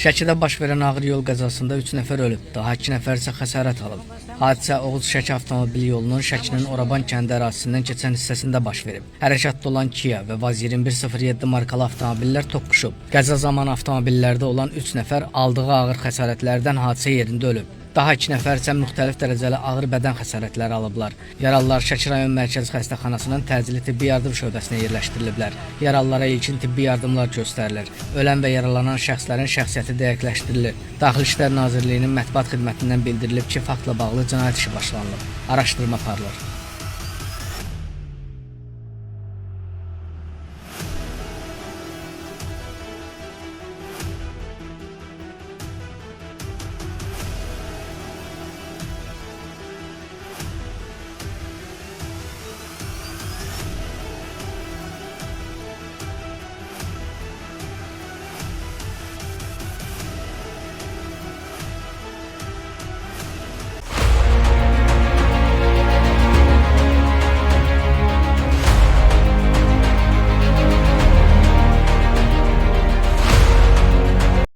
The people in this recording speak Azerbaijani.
Şəkidə baş verən ağır yol qəzasında 3 nəfər ölüb, daha 2 nəfər isə xəsarət alıb. Hadisə Oğuz-Şəki avtomobil yolunun Şəkinin Oraban kəndi ərazisindən keçən hissəsində baş verib. Hərəkətdə olan Kia və Vaz 2107 markalı avtomobillər toqquşub. Qəza zamanı avtomobillərdə olan 3 nəfər aldığı ağır xəsarətlərdən hadisə yerində ölüb. Daha 2 nəfər isə müxtəlif dərəcəli ağır bədən xəsarətləri alıblar. Yaralılar Şəki rayon mərkəzi xəstəxanasının təcili tibbi yardım şöbəsinə yerləşdiriliblər. Yaralılara ilkin tibbi yardımlar göstərilir. Ölən və yaralanan şəxslərin şəxsiyyəti dəqiqləşdirilir. Daxili İşlər Nazirliyinin mətbuat xidmətindən bildirilib ki, faktla bağlı cinayət işi başlanılıb. Araşdırma aparılır.